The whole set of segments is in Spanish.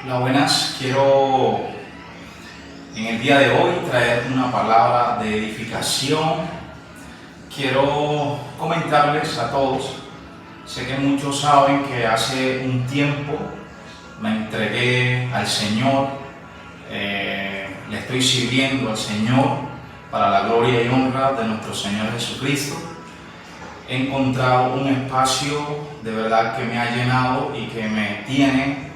Hola, buenas. Quiero en el día de hoy traer una palabra de edificación. Quiero comentarles a todos, sé que muchos saben que hace un tiempo me entregué al Señor, le estoy sirviendo al Señor para la gloria y honra de nuestro Señor Jesucristo. He encontrado un espacio de verdad que me ha llenado y que me tiene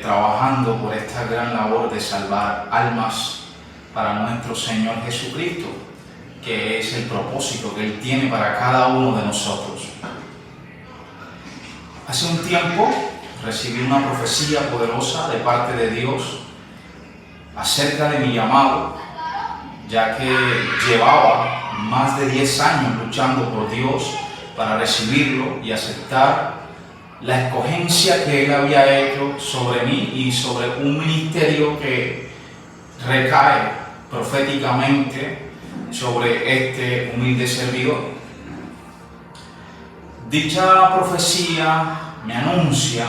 trabajando por esta gran labor de salvar almas para nuestro Señor Jesucristo, que es el propósito que Él tiene para cada uno de nosotros. Hace un tiempo recibí una profecía poderosa de parte de Dios acerca de mi llamado, ya que llevaba más de 10 años luchando por Dios para recibirlo y aceptar la escogencia que Él había hecho sobre mí y sobre un ministerio que recae proféticamente sobre este humilde servidor. Dicha profecía me anuncia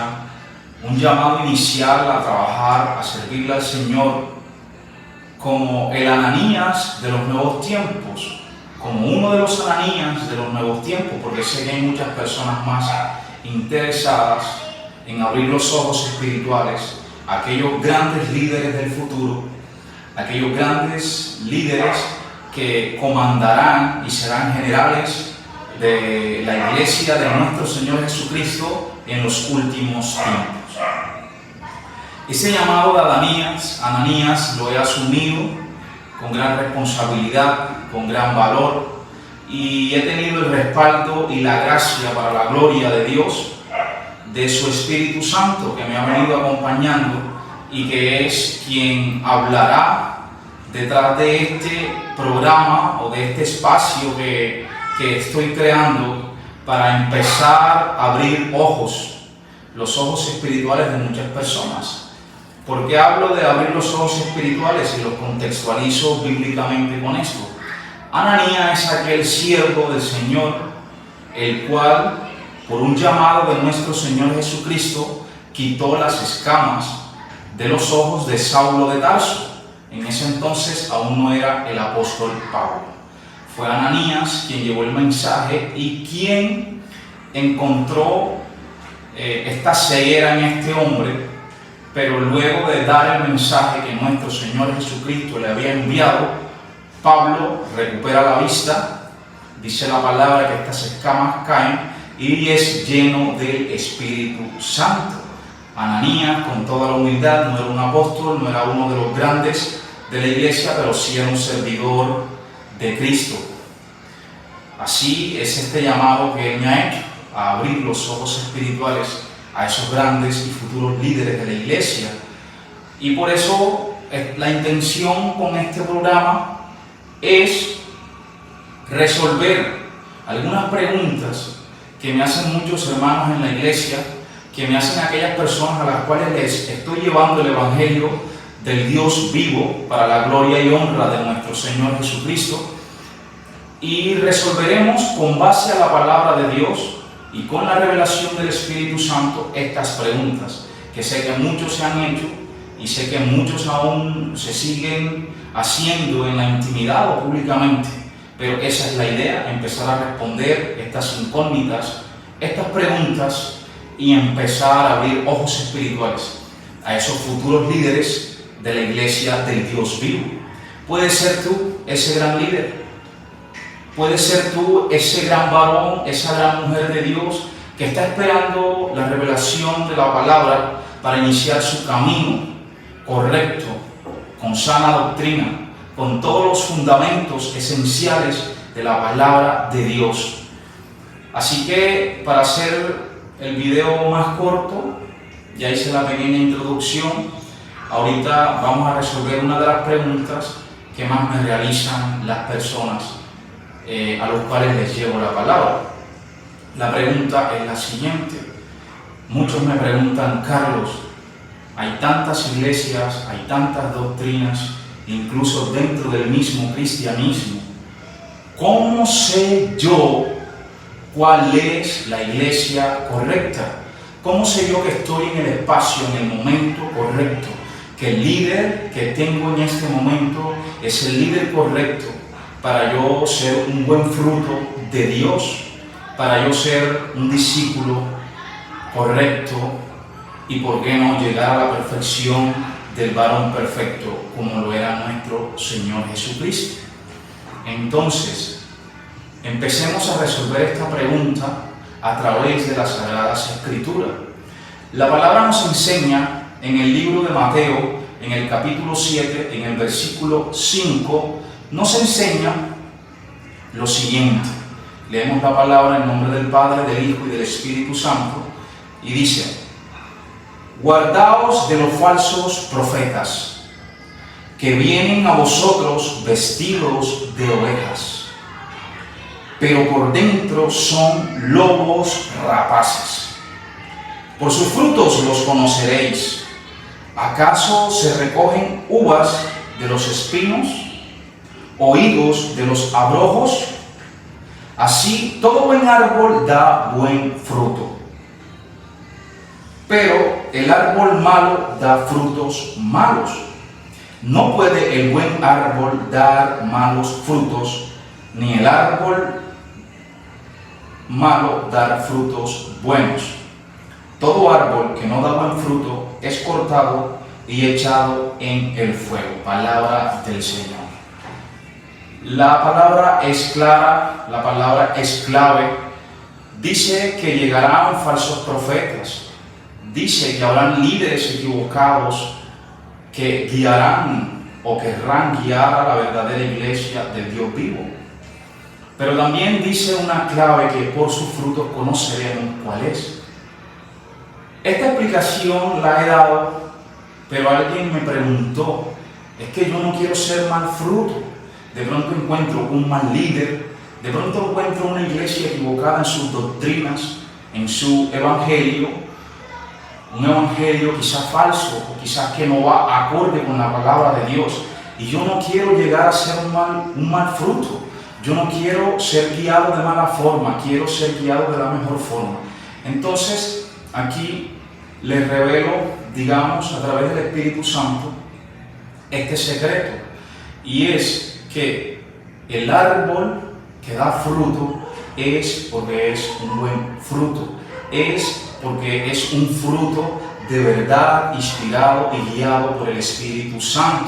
un llamado inicial a trabajar, a servirle al Señor como el Ananías de los nuevos tiempos, como uno de los Ananías de los nuevos tiempos, porque sé que hay muchas personas más interesadas en abrir los ojos espirituales a aquellos grandes líderes del futuro, aquellos grandes líderes que comandarán y serán generales de la iglesia de nuestro Señor Jesucristo en los últimos tiempos. Ese llamado de Ananías lo he asumido con gran responsabilidad, con gran valor, y he tenido el respaldo y la gracia para la gloria de Dios, de su Espíritu Santo que me ha venido acompañando y que es quien hablará detrás de este programa o de este espacio que estoy creando para empezar a abrir los ojos espirituales de muchas personas. ¿Por qué hablo de abrir los ojos espirituales y los contextualizo bíblicamente con esto? Ananías es aquel siervo del Señor, el cual, por un llamado de nuestro Señor Jesucristo, quitó las escamas de los ojos de Saulo de Tarso. En ese entonces aún no era el apóstol Pablo. Fue Ananías quien llevó el mensaje y quien encontró esta ceguera en este hombre, pero luego de dar el mensaje que nuestro Señor Jesucristo le había enviado, Pablo recupera la vista, dice la palabra que estas escamas caen y es lleno del Espíritu Santo. Ananías, con toda la humildad, no era un apóstol, no era uno de los grandes de la iglesia, pero sí era un servidor de Cristo. Así es este llamado que Él me ha hecho, a abrir los ojos espirituales a esos grandes y futuros líderes de la iglesia. Y por eso la intención con este programa es resolver algunas preguntas que me hacen muchos hermanos en la iglesia, que me hacen aquellas personas a las cuales les estoy llevando el Evangelio del Dios vivo para la gloria y honra de nuestro Señor Jesucristo. Y resolveremos con base a la palabra de Dios y con la revelación del Espíritu Santo estas preguntas que sé que muchos se han hecho y sé que muchos aún se siguen haciendo en la intimidad o públicamente, pero esa es la idea, empezar a responder estas incógnitas, estas preguntas y empezar a abrir ojos espirituales a esos futuros líderes de la iglesia del Dios vivo. Puedes ser tú ese gran líder. Puedes ser tú ese gran varón, esa gran mujer de Dios que está esperando la revelación de la palabra para iniciar su camino correcto, con sana doctrina, con todos los fundamentos esenciales de la palabra de Dios. Así que, para hacer el video más corto, ya hice la pequeña introducción. Ahorita vamos a resolver una de las preguntas que más me realizan las personas a los cuales les llevo la palabra. La pregunta es la siguiente. Muchos me preguntan: Carlos, hay tantas iglesias, hay tantas doctrinas, incluso dentro del mismo cristianismo, ¿cómo sé yo cuál es la iglesia correcta? ¿Cómo sé yo que estoy en el espacio, en el momento correcto? Que el líder que tengo en este momento es el líder correcto para yo ser un buen fruto de Dios, para yo ser un discípulo correcto y, por qué no, llegar a la perfección del varón perfecto como lo era nuestro Señor Jesucristo. Entonces, empecemos a resolver esta pregunta a través de las Sagradas Escrituras. La palabra nos enseña en el libro de Mateo, en el capítulo 7, en el versículo 5, nos enseña lo siguiente. Leemos la palabra en nombre del Padre, del Hijo y del Espíritu Santo, y dice: guardaos de los falsos profetas, que vienen a vosotros vestidos de ovejas, pero por dentro son lobos rapaces. Por sus frutos los conoceréis. ¿Acaso se recogen uvas de los espinos o higos de los abrojos? Así todo buen árbol da buen fruto, pero el árbol malo da frutos malos. No puede el buen árbol dar malos frutos, ni el árbol malo dar frutos buenos. Todo árbol que no da buen fruto es cortado y echado en el fuego. Palabra del Señor. La palabra es clara, la palabra es clave. Dice que llegarán falsos profetas. Dice que habrán líderes equivocados que guiarán o querrán guiar a la verdadera iglesia del Dios vivo. Pero también dice una clave que por sus frutos conoceremos cuál es. Esta explicación la he dado, pero alguien me preguntó: es que yo no quiero ser mal fruto. De pronto encuentro un mal líder, de pronto encuentro una iglesia equivocada en sus doctrinas, en su evangelio, un evangelio quizás falso, o quizás que no va acorde con la palabra de Dios, y yo no quiero llegar a ser un mal fruto. Yo no quiero ser guiado de mala forma, quiero ser guiado de la mejor forma. Entonces, aquí les revelo, digamos, a través del Espíritu Santo, este secreto, y es que el árbol que da fruto es porque es un buen fruto, es porque es un fruto de verdad inspirado y guiado por el Espíritu Santo,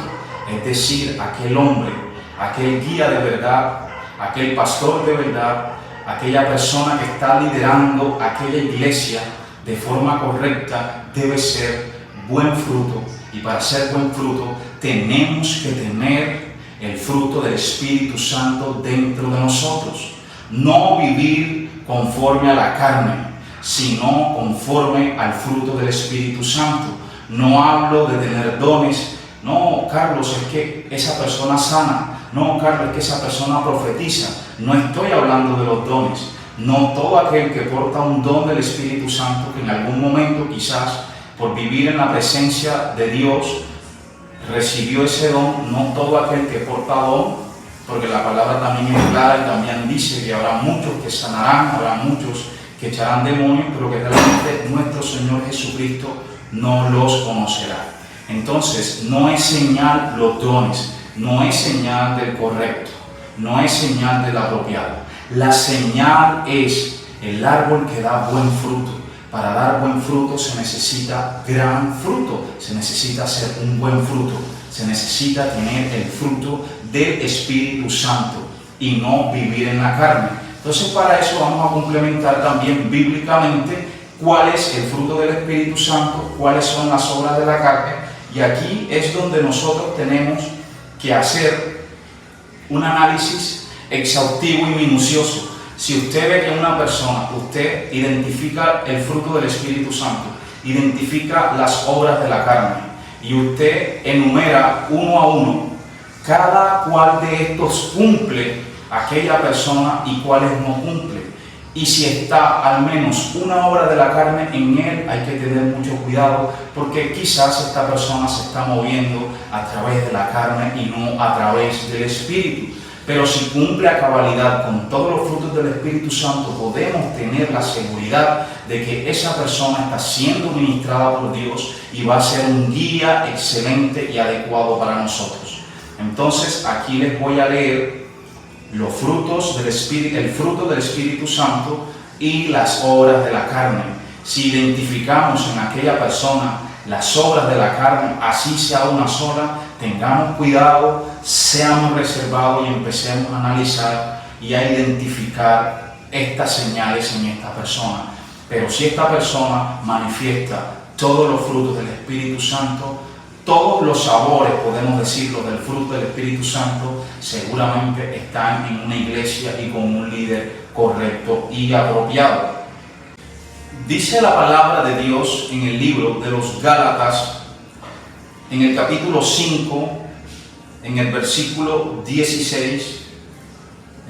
es decir, aquel hombre, aquel guía de verdad, aquel pastor de verdad, aquella persona que está liderando aquella iglesia de forma correcta, debe ser buen fruto, y para ser buen fruto tenemos que tener el fruto del Espíritu Santo dentro de nosotros. No vivir conforme a la carne, sino conforme al fruto del Espíritu Santo. No hablo de tener dones. No, Carlos, es que esa persona sana. No, Carlos, es que esa persona profetiza. No estoy hablando de los dones. No todo aquel que porta un don del Espíritu Santo, que en algún momento quizás por vivir en la presencia de Dios recibió ese don, no todo aquel que porta don, porque la palabra también es clara y también dice que habrá muchos que sanarán, habrá muchos que echarán demonios, pero que realmente nuestro Señor Jesucristo no los conocerá. Entonces, no es señal los dones, no es señal del correcto, no es señal del apropiado. La señal es el árbol que da buen fruto. Para dar buen fruto se necesita gran fruto, se necesita ser un buen fruto, se necesita tener el fruto del Espíritu Santo y no vivir en la carne. Entonces, para eso vamos a complementar también bíblicamente cuál es el fruto del Espíritu Santo, cuáles son las obras de la carne, y aquí es donde nosotros tenemos que hacer un análisis exhaustivo y minucioso. Si usted ve que en una persona, usted identifica el fruto del Espíritu Santo, identifica las obras de la carne, y usted enumera uno a uno cada cual de estos cumple aquella persona y cuáles no cumple. Y si está al menos una obra de la carne en él, hay que tener mucho cuidado, porque quizás esta persona se está moviendo a través de la carne y no a través del Espíritu. Pero si cumple a cabalidad con todos los frutos del Espíritu Santo, podemos tener la seguridad de que esa persona está siendo ministrada por Dios y va a ser un guía excelente y adecuado para nosotros. Entonces, aquí les voy a leer los frutos del Espíritu, el fruto del Espíritu Santo y las obras de la carne. Si identificamos en aquella persona las obras de la carne, así sea una sola, tengamos cuidado, seamos reservados y empecemos a analizar y a identificar estas señales en esta persona. Pero si esta persona manifiesta todos los frutos del Espíritu Santo, todos los sabores, podemos decirlo, del fruto del Espíritu Santo, seguramente están en una iglesia y con un líder correcto y apropiado. Dice la palabra de Dios en el libro de los Gálatas, en el capítulo 5, en el versículo 16,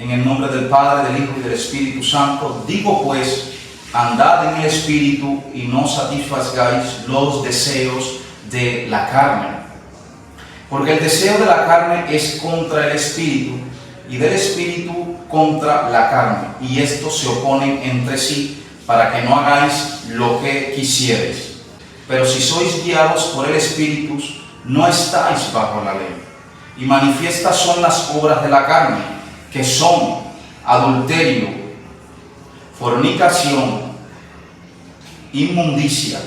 en el nombre del Padre, del Hijo y del Espíritu Santo, digo pues, andad en el Espíritu y no satisfagáis los deseos de la carne. Porque el deseo de la carne es contra el Espíritu y del Espíritu contra la carne, y estos se oponen entre sí para que no hagáis lo que quisierais. Pero si sois guiados por el Espíritu, no estáis bajo la ley. Y manifiestas son las obras de la carne, que son adulterio, fornicación, inmundicia,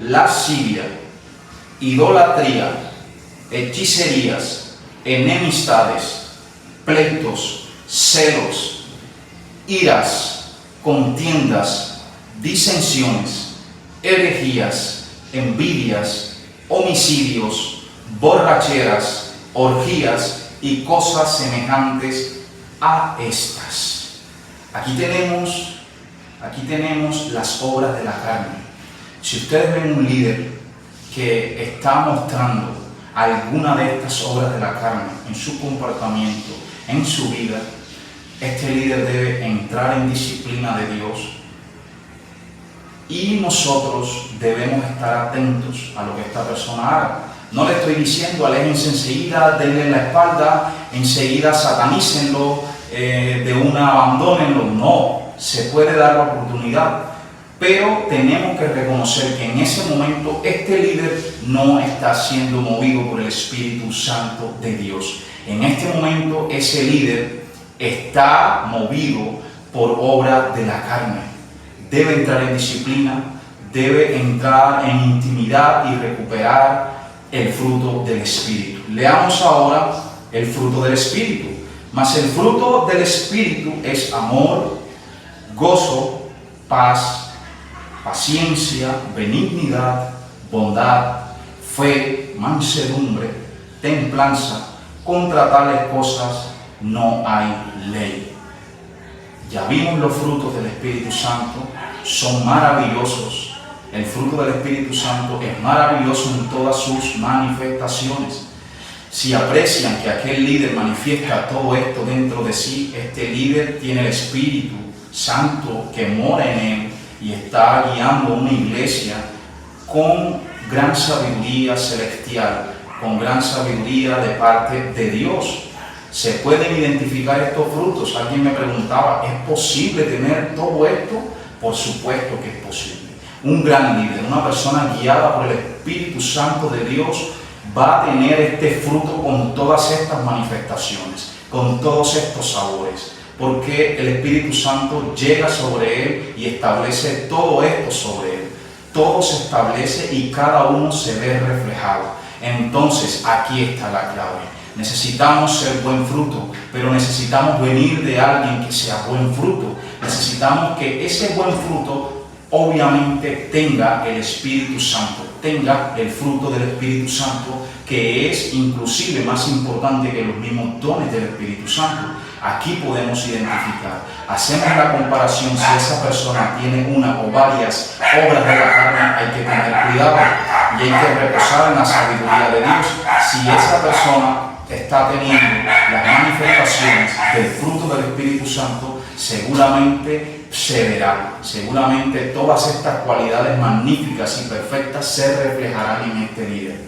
lascivia, idolatría, hechicerías, enemistades, pleitos, celos, iras, contiendas, disensiones, herejías, envidias, homicidios, borracheras, orgías y cosas semejantes a estas. Aquí tenemos las obras de la carne. Si ustedes ven un líder que está mostrando alguna de estas obras de la carne en su comportamiento, en su vida, este líder debe entrar en disciplina de Dios y nosotros debemos estar atentos a lo que esta persona haga. No le estoy diciendo aléjense enseguida, denle la espalda, enseguida satanícenlo, de una abandónenlo. No, se puede dar la oportunidad, pero tenemos que reconocer que en ese momento este líder no está siendo movido por el Espíritu Santo de Dios. En este momento ese líder está movido por obra de la carne. Debe entrar en disciplina, debe entrar en intimidad y recuperar el fruto del Espíritu. Leamos ahora el fruto del Espíritu. Mas el fruto del Espíritu es amor, gozo, paz, paciencia, benignidad, bondad, fe, mansedumbre, templanza. Contra tales cosas no hay ley. Ya vimos los frutos del Espíritu Santo, son maravillosos. El fruto del Espíritu Santo es maravilloso en todas sus manifestaciones. Si aprecian que aquel líder manifiesta todo esto dentro de sí, este líder tiene el Espíritu Santo que mora en él y está guiando una iglesia con gran sabiduría celestial, con gran sabiduría de parte de Dios. ¿Se pueden identificar estos frutos? Alguien me preguntaba, ¿es posible tener todo esto? Por supuesto que es posible. Un gran líder, una persona guiada por el Espíritu Santo de Dios, va a tener este fruto con todas estas manifestaciones, con todos estos sabores, porque el Espíritu Santo llega sobre él y establece todo esto sobre él. Todo se establece y cada uno se ve reflejado. Entonces, aquí está la clave. Necesitamos ser buen fruto, pero necesitamos venir de alguien que sea buen fruto. Necesitamos que ese buen fruto obviamente tenga el Espíritu Santo, tenga el fruto del Espíritu Santo, que es inclusive más importante que los mismos dones del Espíritu Santo. Aquí podemos identificar, hacemos la comparación, si esa persona tiene una o varias obras de la carne, hay que tener cuidado y hay que reposar en la sabiduría de Dios. Si esa persona está teniendo las manifestaciones del fruto del Espíritu Santo, seguramente se verá, seguramente todas estas cualidades magníficas y perfectas se reflejarán en este líder.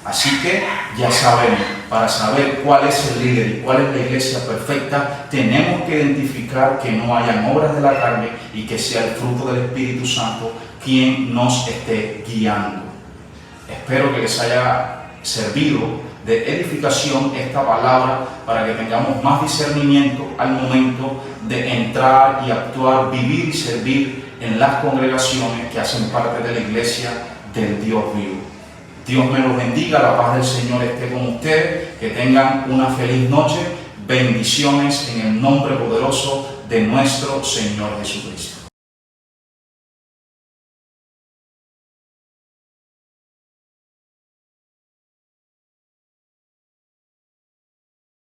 Así que ya sabemos, para saber cuál es el líder y cuál es la iglesia perfecta, tenemos que identificar que no hayan obras de la carne y que sea el fruto del Espíritu Santo quien nos esté guiando. Espero que les haya servido de edificación esta palabra para que tengamos más discernimiento al momento de entrar y actuar, vivir y servir en las congregaciones que hacen parte de la iglesia del Dios vivo. Dios me los bendiga, la paz del Señor esté con ustedes, que tengan una feliz noche, bendiciones en el nombre poderoso de nuestro Señor Jesucristo.